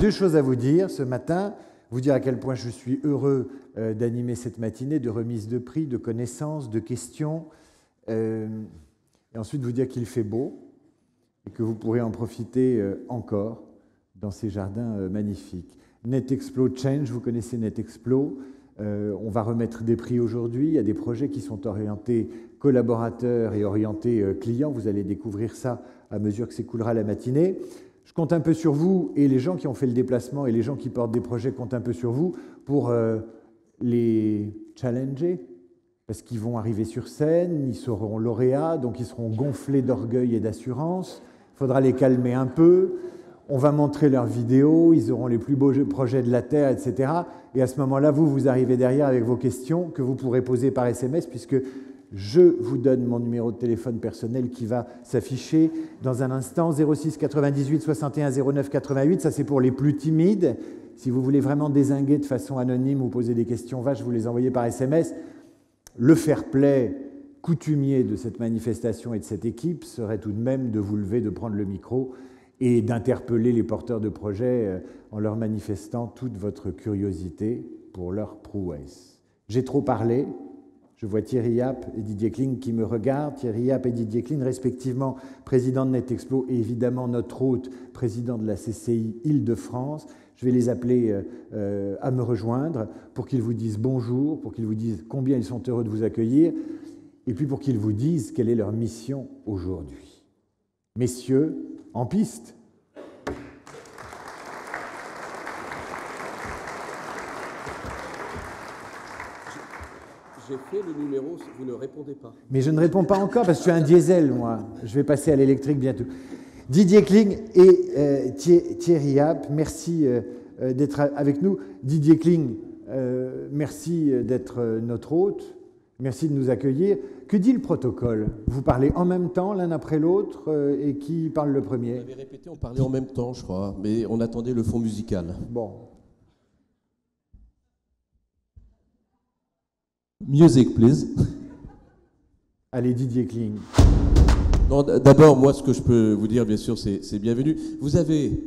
deux choses à vous dire ce matin. Vous dire à quel point je suis heureux d'animer cette matinée de remise de prix, de connaissances, de questions. Et ensuite vous dire qu'il fait beau et que vous pourrez en profiter encore dans ces jardins magnifiques. NetExplo Change, vous connaissez NetExplo. On va remettre des prix aujourd'hui. Il y a des projets qui sont orientés collaborateurs et orientés clients. Vous allez découvrir ça à mesure que s'écoulera la matinée. Je compte un peu sur vous, et les gens qui ont fait le déplacement et les gens qui portent des projets comptent un peu sur vous pour les challenger, parce qu'ils vont arriver sur scène, ils seront lauréats, donc ils seront gonflés d'orgueil et d'assurance. Il faudra les calmer un peu. On va montrer leurs vidéos, ils auront les plus beaux projets de la Terre, etc. Et à ce moment-là, vous arrivez derrière avec vos questions que vous pourrez poser par SMS, puisque je vous donne mon numéro de téléphone personnel qui va s'afficher dans un instant, 06 98 61 09 88. Ça, c'est pour les plus timides. Si vous voulez vraiment dézinguer de façon anonyme ou poser des questions vaches, vous les envoyez par SMS. Le fair-play coutumier de cette manifestation et de cette équipe serait tout de même de vous lever, de prendre le micro et d'interpeller les porteurs de projets en leur manifestant toute votre curiosité pour leur prouesse. J'ai trop parlé. Je vois Thierry Yapp et Didier Kling qui me regardent. Thierry Yapp et Didier Kling, respectivement président de NetExplo et évidemment notre hôte, président de la CCI Île-de-France. Je vais les appeler à me rejoindre pour qu'ils vous disent bonjour, pour qu'ils vous disent combien ils sont heureux de vous accueillir, et puis pour qu'ils vous disent quelle est leur mission aujourd'hui. Messieurs, en piste. J'ai fait le numéro, vous ne répondez pas. Mais je ne réponds pas encore parce que je suis un diesel, moi. Je vais passer à l'électrique bientôt. Didier Kling et Thierry Yapp, merci d'être avec nous. Didier Kling, merci d'être notre hôte. Merci de nous accueillir. Que dit le protocole? Vous parlez en même temps, l'un après l'autre, et qui parle le premier? Vous avez répété, on parlait en même temps, je crois, mais on attendait le fond musical. Bon. Music, please. Allez, Didier Kling. D'abord, moi, ce que je peux vous dire, bien sûr, c'est bienvenue. Vous avez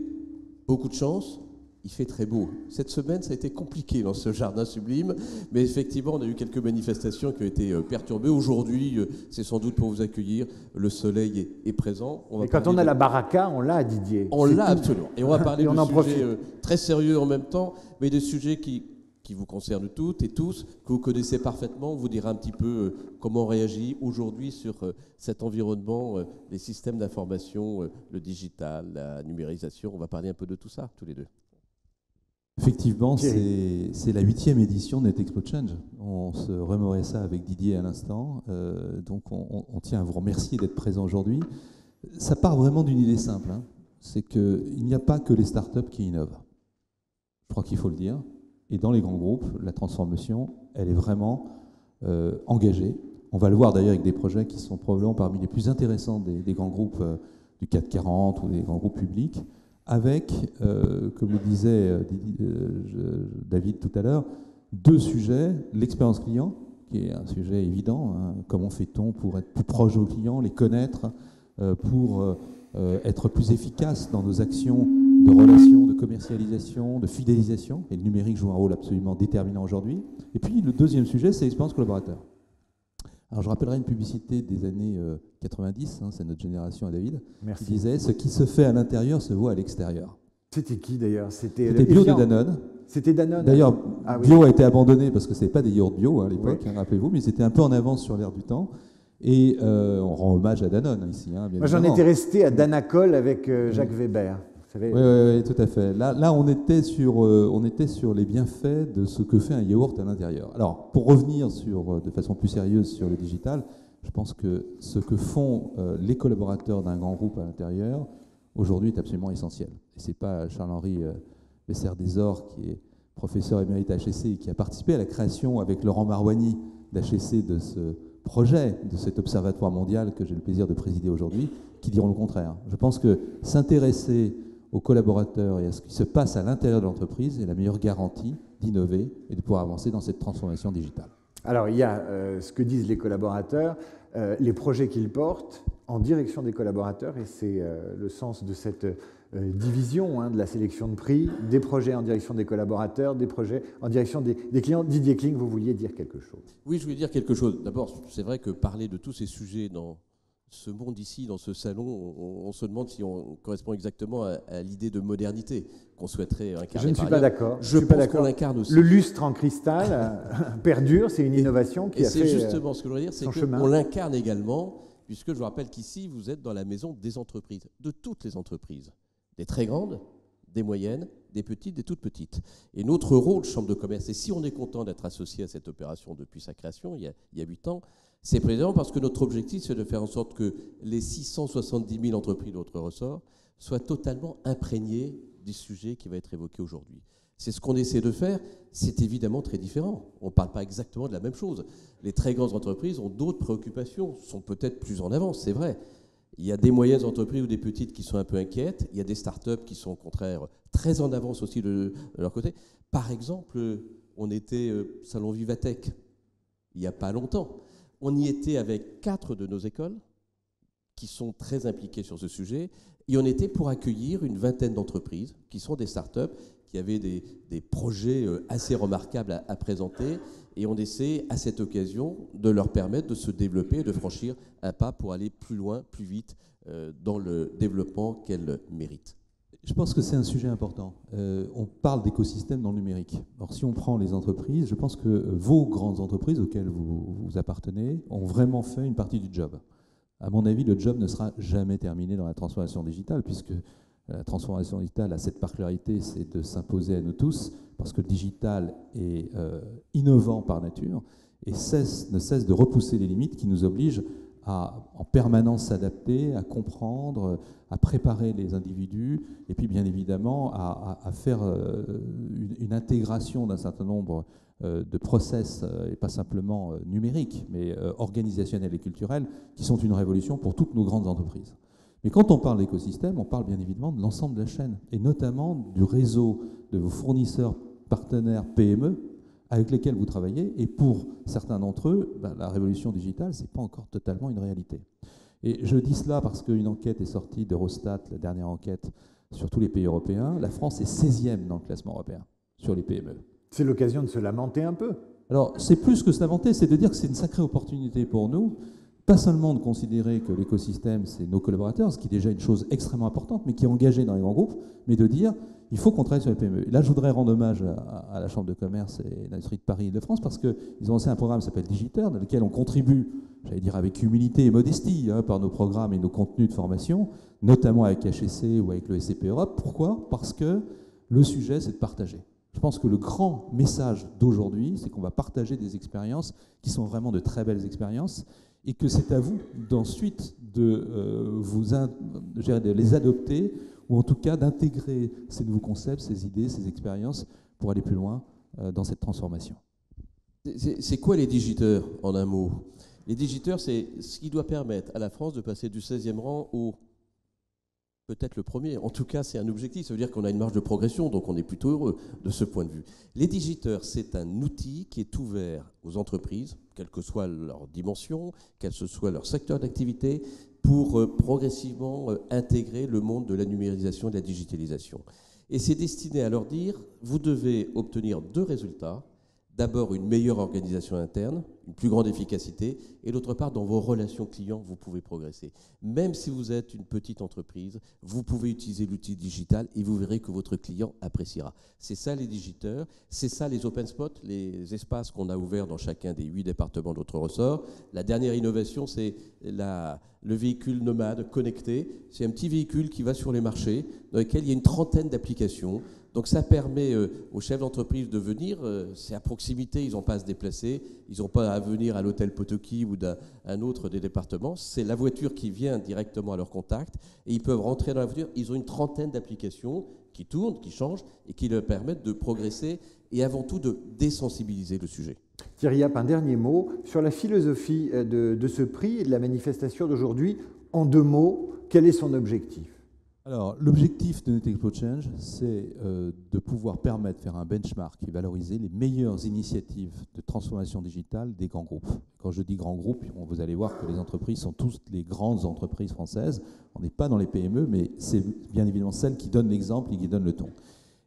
beaucoup de chance. Il fait très beau. Cette semaine, ça a été compliqué dans ce jardin sublime, mais effectivement, on a eu quelques manifestations qui ont été perturbées. Aujourd'hui, c'est sans doute pour vous accueillir. Le soleil est présent. Et quand on a la baraka, on l'a, Didier. On l'a absolument. Et on va parler de sujets très sérieux en même temps, mais des sujets qui vous concernent toutes et tous, que vous connaissez parfaitement. On vous dira un petit peu comment on réagit aujourd'hui sur cet environnement, les systèmes d'information, le digital, la numérisation. On va parler un peu de tout ça, tous les deux. Effectivement, c'est la 8e édition de NetExplo Change. On se remémorait ça avec Didier à l'instant. Donc on tient à vous remercier d'être présent aujourd'hui. Ça part vraiment d'une idée simple. Hein. C'est qu'il n'y a pas que les startups qui innovent. Je crois qu'il faut le dire. Et dans les grands groupes, la transformation, elle est vraiment engagée. On va le voir d'ailleurs avec des projets qui sont probablement parmi les plus intéressants des grands groupes du CAC 40 ou des grands groupes publics, avec, comme le disait David tout à l'heure, deux sujets. L'expérience client, qui est un sujet évident. Hein, comment fait-on pour être plus proche aux clients, les connaître, pour être plus efficace dans nos actions de relations, de commercialisation, de fidélisation. Et le numérique joue un rôle absolument déterminant aujourd'hui. Et puis le deuxième sujet, c'est l'expérience collaborateur. Alors je rappellerai une publicité des années 90, hein, c'est notre génération à David, qui disait « Ce qui se fait à l'intérieur se voit à l'extérieur ». C'était qui d'ailleurs? C'était Bio de Danone. C'était Danone. D'ailleurs, bio a été abandonné parce que ce n'était pas des yaourts bio à l'époque, hein, rappelez-vous, mais c'était un peu en avance sur l'air du temps. Et on rend hommage à Danone ici. Hein, bien Moi j'en étais resté à Danacol avec Jacques Weber. Oui, tout à fait. Là on était sur les bienfaits de ce que fait un yaourt à l'intérieur. Alors, pour revenir de façon plus sérieuse sur le digital, je pense que ce que font les collaborateurs d'un grand groupe à l'intérieur, aujourd'hui, est absolument essentiel. Et ce n'est pas Charles-Henri Bessert-Desors, qui est professeur émérite à HEC et qui a participé à la création avec Laurent Marouani d'HEC de ce projet, de cet observatoire mondial que j'ai le plaisir de présider aujourd'hui, qui diront le contraire. Je pense que s'intéresser aux collaborateurs et à ce qui se passe à l'intérieur de l'entreprise est la meilleure garantie d'innover et de pouvoir avancer dans cette transformation digitale. Alors, il y a ce que disent les collaborateurs, les projets qu'ils portent en direction des collaborateurs, et c'est le sens de cette division de la sélection de prix, des projets en direction des collaborateurs, des projets en direction des clients. Didier Kling, vous vouliez dire quelque chose? Oui, je voulais dire quelque chose. D'abord, c'est vrai que parler de tous ces sujets dans ce monde ici, dans ce salon, on se demande si on correspond exactement à l'idée de modernité qu'on souhaiterait incarner. Je ne suis pas d'accord. Je pense qu'on l'incarne aussi. Le lustre en cristal perdure, c'est une innovation qui a fait son chemin. Et c'est justement ce que je veux dire, c'est qu'on l'incarne également, puisque je vous rappelle qu'ici, vous êtes dans la maison des entreprises, de toutes les entreprises, des très grandes, des moyennes, des petites, des toutes petites. Et notre rôle, Chambre de commerce, et si on est content d'être associé à cette opération depuis sa création, il y a 8 ans, c'est précisément parce que notre objectif, c'est de faire en sorte que les 670 000 entreprises de notre ressort soient totalement imprégnées du sujet qui va être évoqué aujourd'hui. C'est ce qu'on essaie de faire. C'est évidemment très différent. On ne parle pas exactement de la même chose. Les très grandes entreprises ont d'autres préoccupations, sont peut-être plus en avance, c'est vrai. Il y a des moyennes entreprises ou des petites qui sont un peu inquiètes. Il y a des startups qui sont au contraire très en avance aussi de leur côté. Par exemple, on était Salon Vivatech il n'y a pas longtemps. On y était avec 4 de nos écoles qui sont très impliquées sur ce sujet et on était pour accueillir une vingtaine d'entreprises qui sont des startups qui avaient des projets assez remarquables à présenter et on essaie à cette occasion de leur permettre de se développer et de franchir un pas pour aller plus loin, plus vite dans le développement qu'elles méritent. Je pense que c'est un sujet important. On parle d'écosystème dans le numérique. Alors, si on prend les entreprises, je pense que vos grandes entreprises auxquelles vous appartenez ont vraiment fait une partie du job. À mon avis, le job ne sera jamais terminé dans la transformation digitale, puisque la transformation digitale a cette particularité, c'est de s'imposer à nous tous, parce que le digital est innovant par nature et ne cesse de repousser les limites qui nous obligent à en permanence s'adapter, à comprendre, à préparer les individus, et puis bien évidemment à faire une intégration d'un certain nombre de process, et pas simplement numériques, mais organisationnels et culturels, qui sont une révolution pour toutes nos grandes entreprises. Mais quand on parle d'écosystème, on parle bien évidemment de l'ensemble de la chaîne, et notamment du réseau de vos fournisseurs, partenaires, PME, avec lesquels vous travaillez, et pour certains d'entre eux, la révolution digitale, ce n'est pas encore totalement une réalité. Et je dis cela parce qu'une enquête est sortie d'Eurostat, la dernière enquête sur tous les pays européens. La France est 16e dans le classement européen sur les PME. C'est l'occasion de se lamenter un peu. Alors, c'est plus que se lamenter, c'est de dire que c'est une sacrée opportunité pour nous, pas seulement de considérer que l'écosystème, c'est nos collaborateurs, ce qui est déjà une chose extrêmement importante, mais qui est engagée dans les grands groupes, mais de dire il faut qu'on travaille sur les PME. Et là, je voudrais rendre hommage à la Chambre de commerce et l'Industrie de Paris et de France, parce qu'ils ont lancé un programme qui s'appelle Digiter, dans lequel on contribue, j'allais dire avec humilité et modestie, par nos programmes et nos contenus de formation, notamment avec HEC ou avec le SCP Europe. Pourquoi ? Parce que le sujet, c'est de partager. Je pense que le grand message d'aujourd'hui, c'est qu'on va partager des expériences qui sont vraiment de très belles expériences, et que c'est à vous d'ensuite de les adopter, ou en tout cas d'intégrer ces nouveaux concepts, ces idées, ces expériences pour aller plus loin dans cette transformation. C'est quoi les digiteurs, en un mot ? Les digiteurs, c'est ce qui doit permettre à la France de passer du 16e rang au peut-être le premier. En tout cas, c'est un objectif. Ça veut dire qu'on a une marge de progression, donc on est plutôt heureux de ce point de vue. Les digiteurs, c'est un outil qui est ouvert aux entreprises, quelle que soit leur dimension, quel que soit leur secteur d'activité, pour progressivement intégrer le monde de la numérisation et de la digitalisation. Et c'est destiné à leur dire, vous devez obtenir 2 résultats. D'abord, une meilleure organisation interne, une plus grande efficacité, et d'autre part, dans vos relations clients, vous pouvez progresser. Même si vous êtes une petite entreprise, vous pouvez utiliser l'outil digital et vous verrez que votre client appréciera. C'est ça les digiteurs, c'est ça les open spots, les espaces qu'on a ouverts dans chacun des 8 départements de notre ressort. La dernière innovation, c'est le véhicule nomade connecté. C'est un petit véhicule qui va sur les marchés, dans lequel il y a une trentaine d'applications. Donc ça permet aux chefs d'entreprise de venir, c'est à proximité, ils n'ont pas à se déplacer, ils n'ont pas à venir à l'hôtel Potoki ou d'un autre des départements, c'est la voiture qui vient directement à leur contact et ils peuvent rentrer dans la voiture, ils ont une trentaine d'applications qui tournent, qui changent et qui leur permettent de progresser et avant tout de désensibiliser le sujet. Thierry Yapp, un dernier mot sur la philosophie de ce prix et de la manifestation d'aujourd'hui. En 2 mots, quel est son objectif ? Alors, l'objectif de Netexplo Change, c'est de pouvoir permettre de faire un benchmark et valoriser les meilleures initiatives de transformation digitale des grands groupes. Quand je dis grands groupes, vous allez voir que les entreprises sont toutes les grandes entreprises françaises. On n'est pas dans les PME, mais c'est bien évidemment celles qui donnent l'exemple et qui donnent le ton.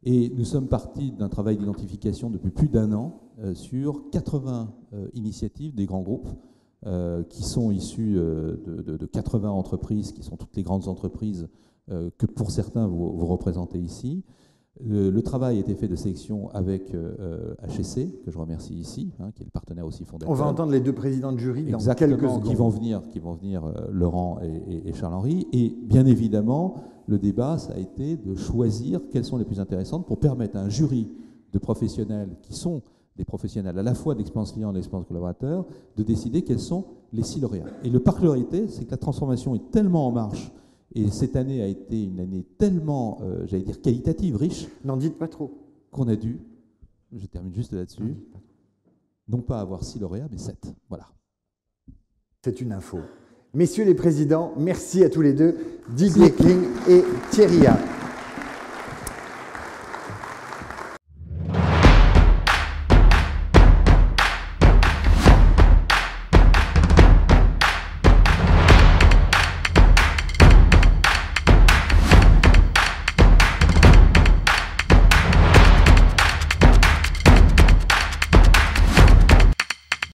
Et nous sommes partis d'un travail d'identification depuis plus d'1 an sur 80 initiatives des grands groupes qui sont issues de 80 entreprises, qui sont toutes les grandes entreprises que pour certains vous représentez ici. Le travail a été fait de sélection avec HEC, que je remercie ici, qui est le partenaire aussi fondateur. On va entendre les deux présidents de jury dans Exactement, quelques secondes. Qui vont venir Laurent et Charles-Henri. Et bien évidemment, le débat, ça a été de choisir quelles sont les plus intéressantes pour permettre à un jury de professionnels qui sont des professionnels à la fois d'expérience client et d'expérience collaborateur, de décider quels sont les 6 lauréats. Et le particularité, c'est que la transformation est tellement en marche. Et cette année a été une année tellement, j'allais dire, qualitative, riche. N'en dites pas trop. Qu'on a dû, je termine juste là-dessus, non pas avoir 6 lauréats, mais 7. Voilà. C'est une info. Messieurs les présidents, merci à tous les deux, Didier Kling et Thierry A.